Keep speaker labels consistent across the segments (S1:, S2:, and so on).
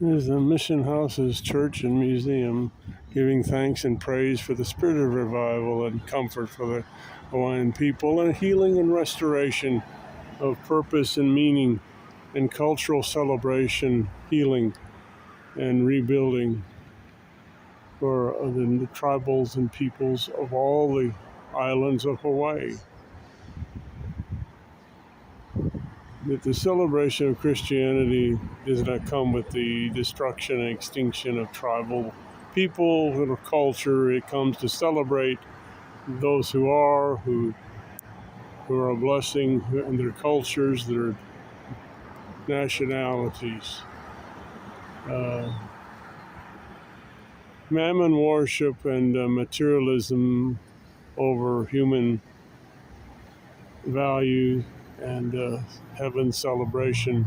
S1: is the Mission House's church and museum, giving thanks and praise for the spirit of revival and comfort for the Hawaiian people, and healing and restoration of purpose and meaning, and cultural celebration, healing, and rebuilding for the tribals and peoples of all the islands of Hawaii. That the celebration of Christianity does not come with the destruction and extinction of tribal people or culture. It comes to celebrate those who are a blessing in their cultures, their nationalities. Mammon worship and materialism over human value and heaven celebration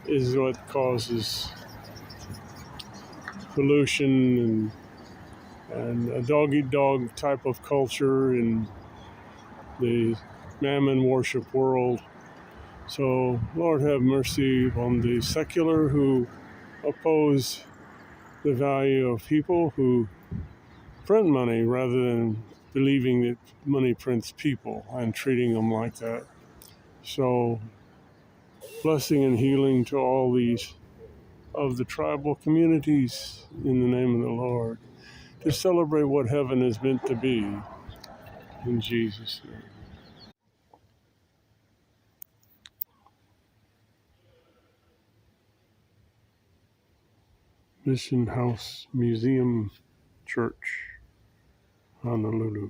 S1: is what causes pollution and a dog-eat-dog type of culture in the mammon worship world. So, Lord, have mercy on the secular who oppose the value of people who print money rather than believing that money prints people and treating them like that. So, blessing and healing to all these of the tribal communities in the name of the Lord, to celebrate what heaven is meant to be. In Jesus' name. Mission House Museum Church, Honolulu.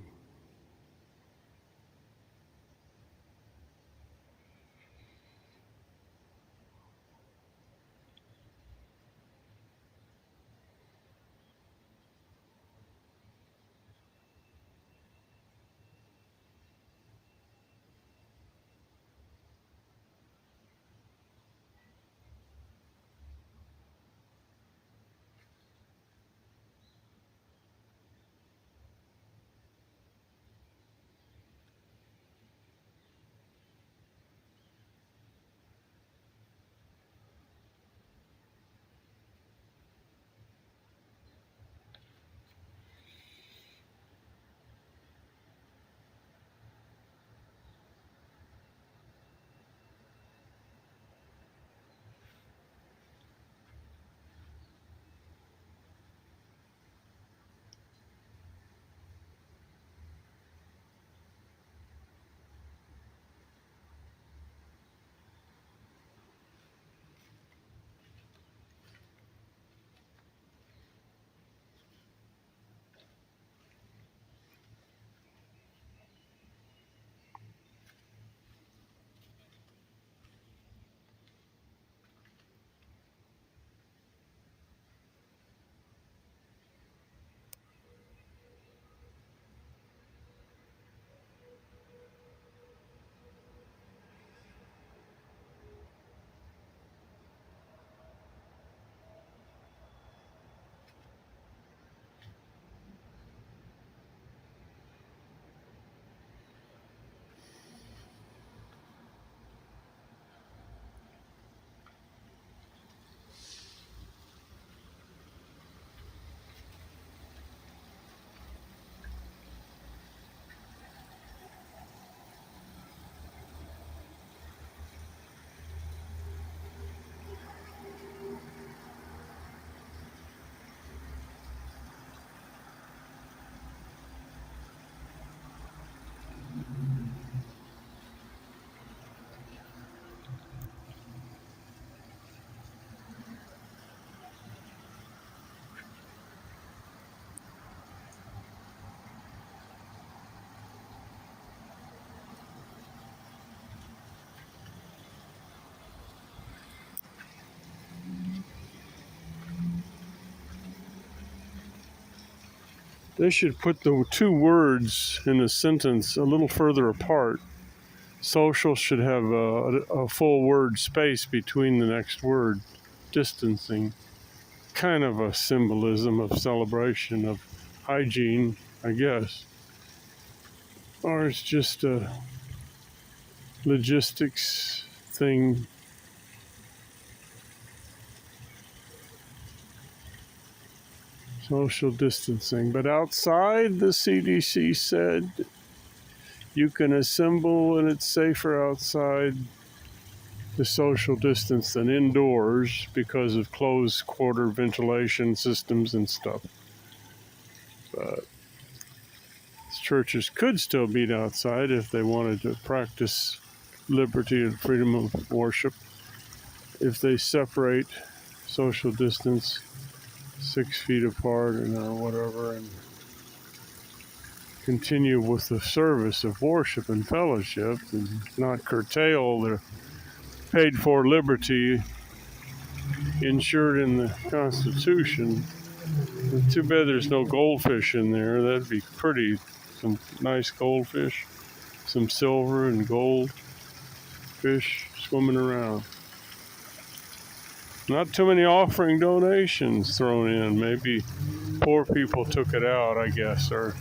S1: They should put the two words in a sentence a little further apart. Social should have a full word space between the next word, distancing. Kind of a symbolism of celebration, of hygiene, I guess. Or it's just a logistics thing. social distancing. But outside, the CDC said you can assemble and it's safer outside the social distance than indoors because of closed quarter ventilation systems and stuff. But churches could still meet outside if they wanted to practice liberty and freedom of worship. If they separate social distance 6 feet apart or whatever and continue with the service of worship and fellowship and not curtail their paid-for liberty ensured in the Constitution. It's too bad there's no goldfish in there. That'd be pretty. Some nice goldfish, some silver and gold fish swimming around. Not too many offering donations thrown in. Maybe poor people took it out, I guess, or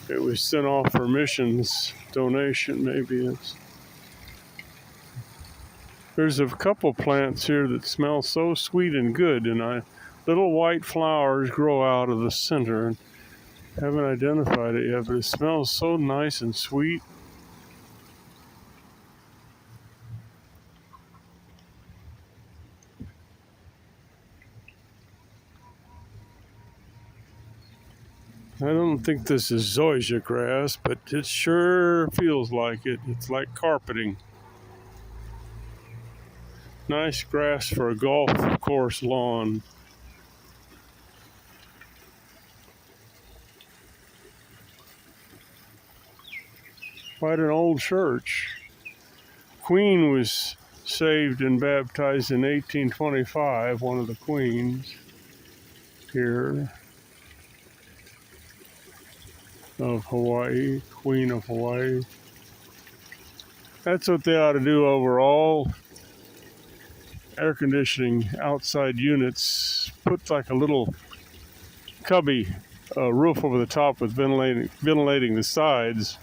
S1: it was sent off for missions donation. Maybe there's a couple plants here that smell so sweet and good, and little white flowers grow out of the center. Haven't identified it yet, but it smells so nice and sweet. I don't think this is zoysia grass, but it sure feels like it. It's like carpeting. Nice grass for a golf course lawn. Quite an old church. Queen was saved and baptized in 1825, one of the queens here of Hawaii, Queen of Hawaii. That's what they ought to do overall. Air conditioning outside units, put like a little cubby roof over the top with ventilating the sides,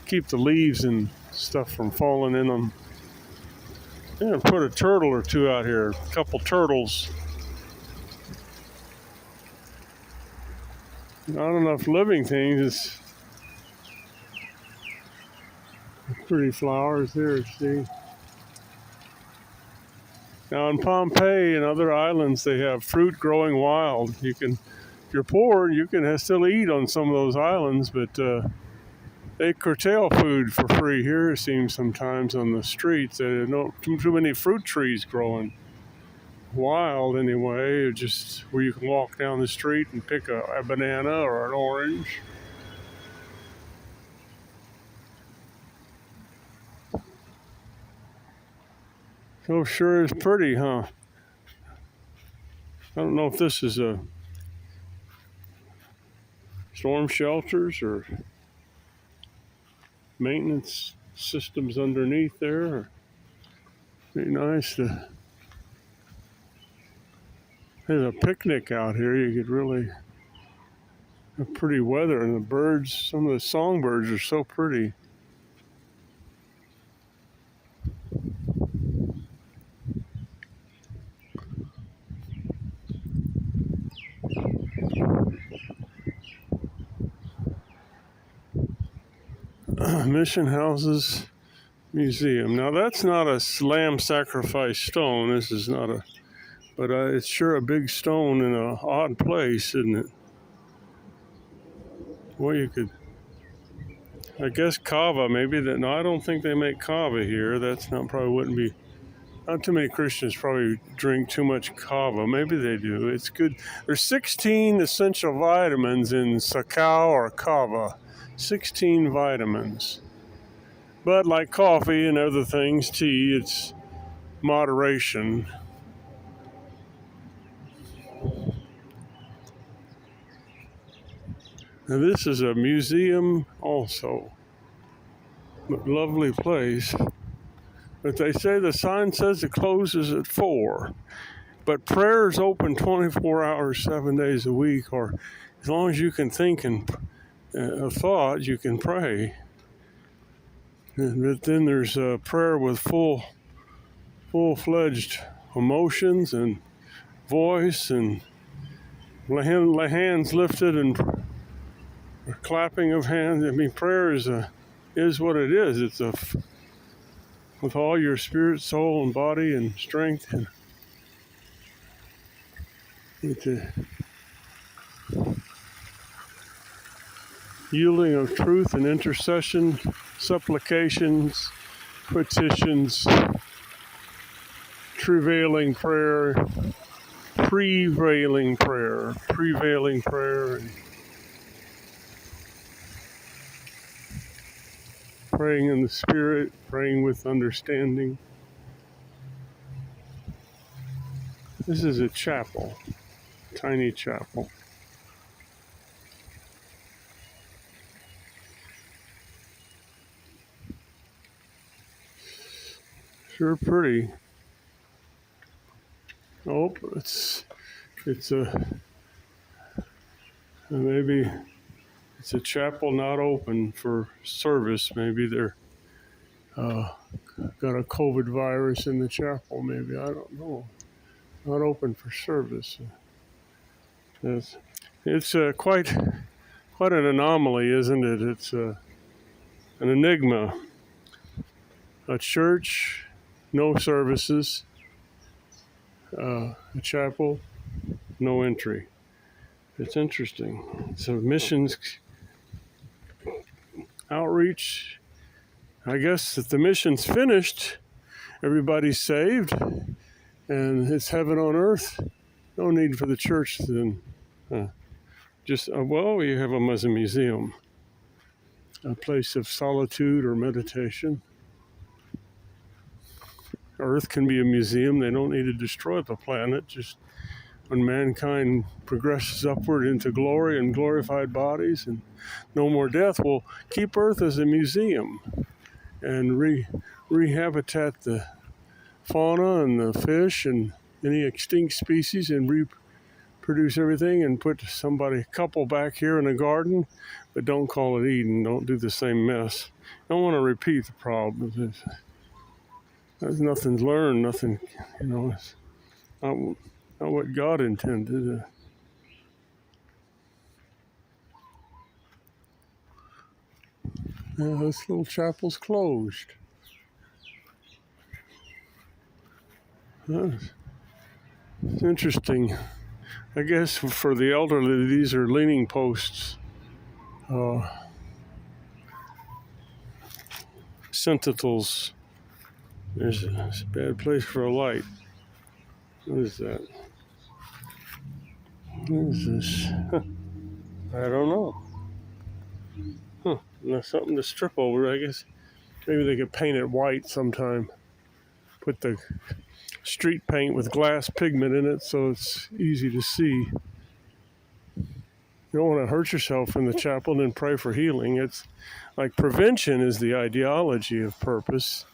S1: keep the leaves and stuff from falling in them. Yeah, put a turtle or two out here, a couple turtles. Not enough living things. It's pretty flowers there, see. Now in Pompeii and other islands, they have fruit growing wild. If you're poor, you can still eat on some of those islands, but they curtail food for free here, it seems sometimes on the streets. There are no too many fruit trees growing wild anyway, just where you can walk down the street and pick a banana or an orange. So sure is pretty, huh? I don't know if this is a storm shelters or maintenance systems underneath there. Pretty nice to have a picnic out here. You could really have pretty weather, and the birds, some of the songbirds are so pretty. Mission Houses Museum. Now that's not a lamb sacrifice stone. This is not a, but it's sure a big stone in an odd place, isn't it? Well, you could, I guess kava maybe. No, I don't think they make kava here. That's not, probably wouldn't be, not too many Christians probably drink too much kava. Maybe they do. It's good. There's 16 essential vitamins in sakau or kava. 16 vitamins. But like coffee and other things, tea, it's moderation. Now this is a museum also. Lovely place. But they say the sign says it closes at 4. But prayer is open 24 hours, 7 days a week, or as long as you can think and a thought, you can pray. But then there's a prayer with full-fledged emotions and voice, and hands lifted and clapping of hands. I mean, prayer is what it is. It's with all your spirit, soul, and body and strength. And it's a yielding of truth and intercession, supplications, petitions, prevailing prayer, and praying in the Spirit, praying with understanding. This is a chapel, tiny chapel. Sure pretty. Oh, maybe it's a chapel not open for service. Maybe they're got a COVID virus in the chapel. Maybe, I don't know. Not open for service. It's quite an anomaly, isn't it? It's an enigma. A church, no services. A chapel, no entry. It's interesting. So missions outreach. I guess if the mission's finished, everybody's saved, and it's heaven on earth. No need for the church then. We have them as a museum, a place of solitude or meditation. Earth can be a museum. They don't need to destroy the planet. Just when mankind progresses upward into glory and glorified bodies and no more death, we'll keep Earth as a museum and rehabitat the fauna and the fish and any extinct species and reproduce everything and put a couple back here in a garden, but don't call it Eden. Don't do the same mess. Don't want to repeat the problem. There's nothing learned, nothing, it's not what God intended. This little chapel's closed. It's interesting. I guess for the elderly, these are leaning posts. Sentinels. It's a bad place for a light. What is that? What is this? I don't know. There's something to strip over, I guess. Maybe they could paint it white sometime. Put the street paint with glass pigment in it so it's easy to see. You don't want to hurt yourself in the chapel and then pray for healing. It's like prevention is the ideology of purpose.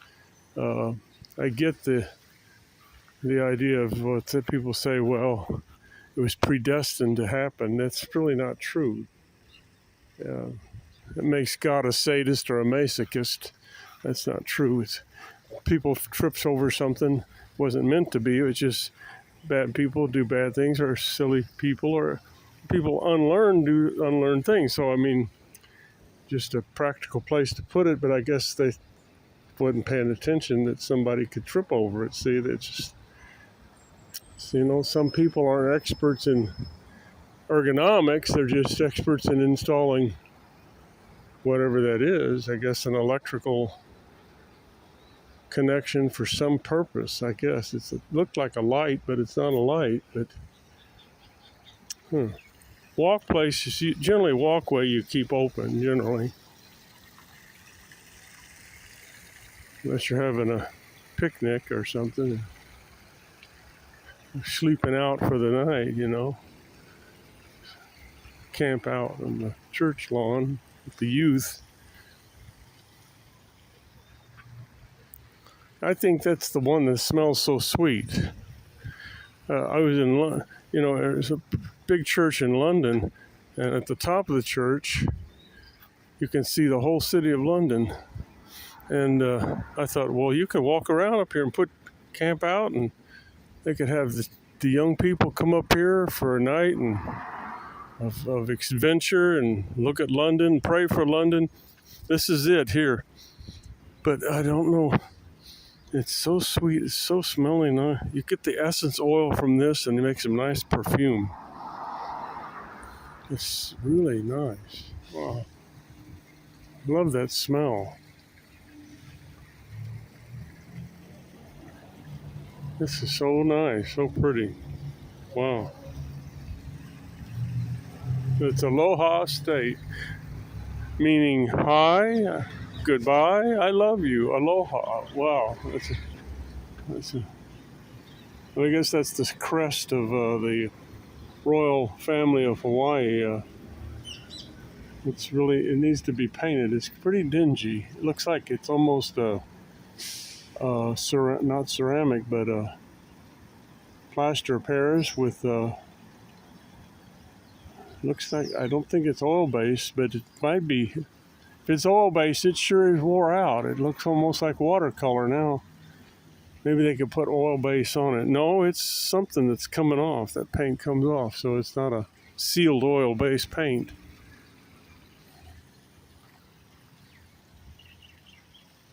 S1: I get the idea of what people say, well, it was predestined to happen. That's really not true. It makes God a sadist or a masochist. That's not true. People trips over something wasn't meant to be. It was just bad people do bad things, or silly people, or people do unlearned things. So, I mean, just a practical place to put it, but I guess they wasn't paying attention that somebody could trip over it. See, that's just, some people aren't experts in ergonomics. They're just experts in installing whatever that is. I guess an electrical connection for some purpose. I guess it looked like a light, but it's not a light. But walk places, generally walkway you keep open, generally. Unless you're having a picnic or something, sleeping out for the night, camp out on the church lawn with the youth. I think that's the one that smells so sweet. I was in, there's a big church in London, and at the top of the church, you can see the whole city of London. And I thought, well, you could walk around up here and camp out, and they could have the the young people come up here for a night and of adventure and look at London, pray for London. This is it here. But I don't know. It's so sweet. It's so smelly. You get the essence oil from this and it makes a nice perfume. It's really nice. Wow. Love that smell. This is so nice, so pretty. Wow. It's Aloha State, meaning hi, goodbye, I love you, aloha. Wow. I guess that's the crest of the royal family of Hawaii. It needs to be painted. It's pretty dingy. It looks like it's almost not ceramic, but plaster Paris with looks like, I don't think it's oil-based, but it might be. If it's oil-based, it sure is wore out. It looks almost like watercolor now. Maybe they could put oil base on it. No, it's something that's coming off. That paint comes off, so it's not a sealed oil-based paint.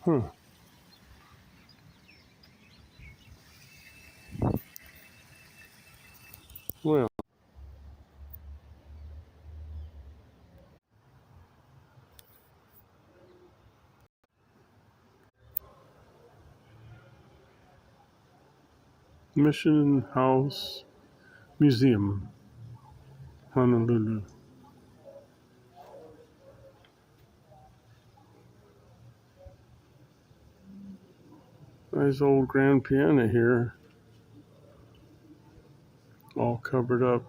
S1: Huh. Well, Mission House Museum, Honolulu. Nice old grand piano here, all covered up.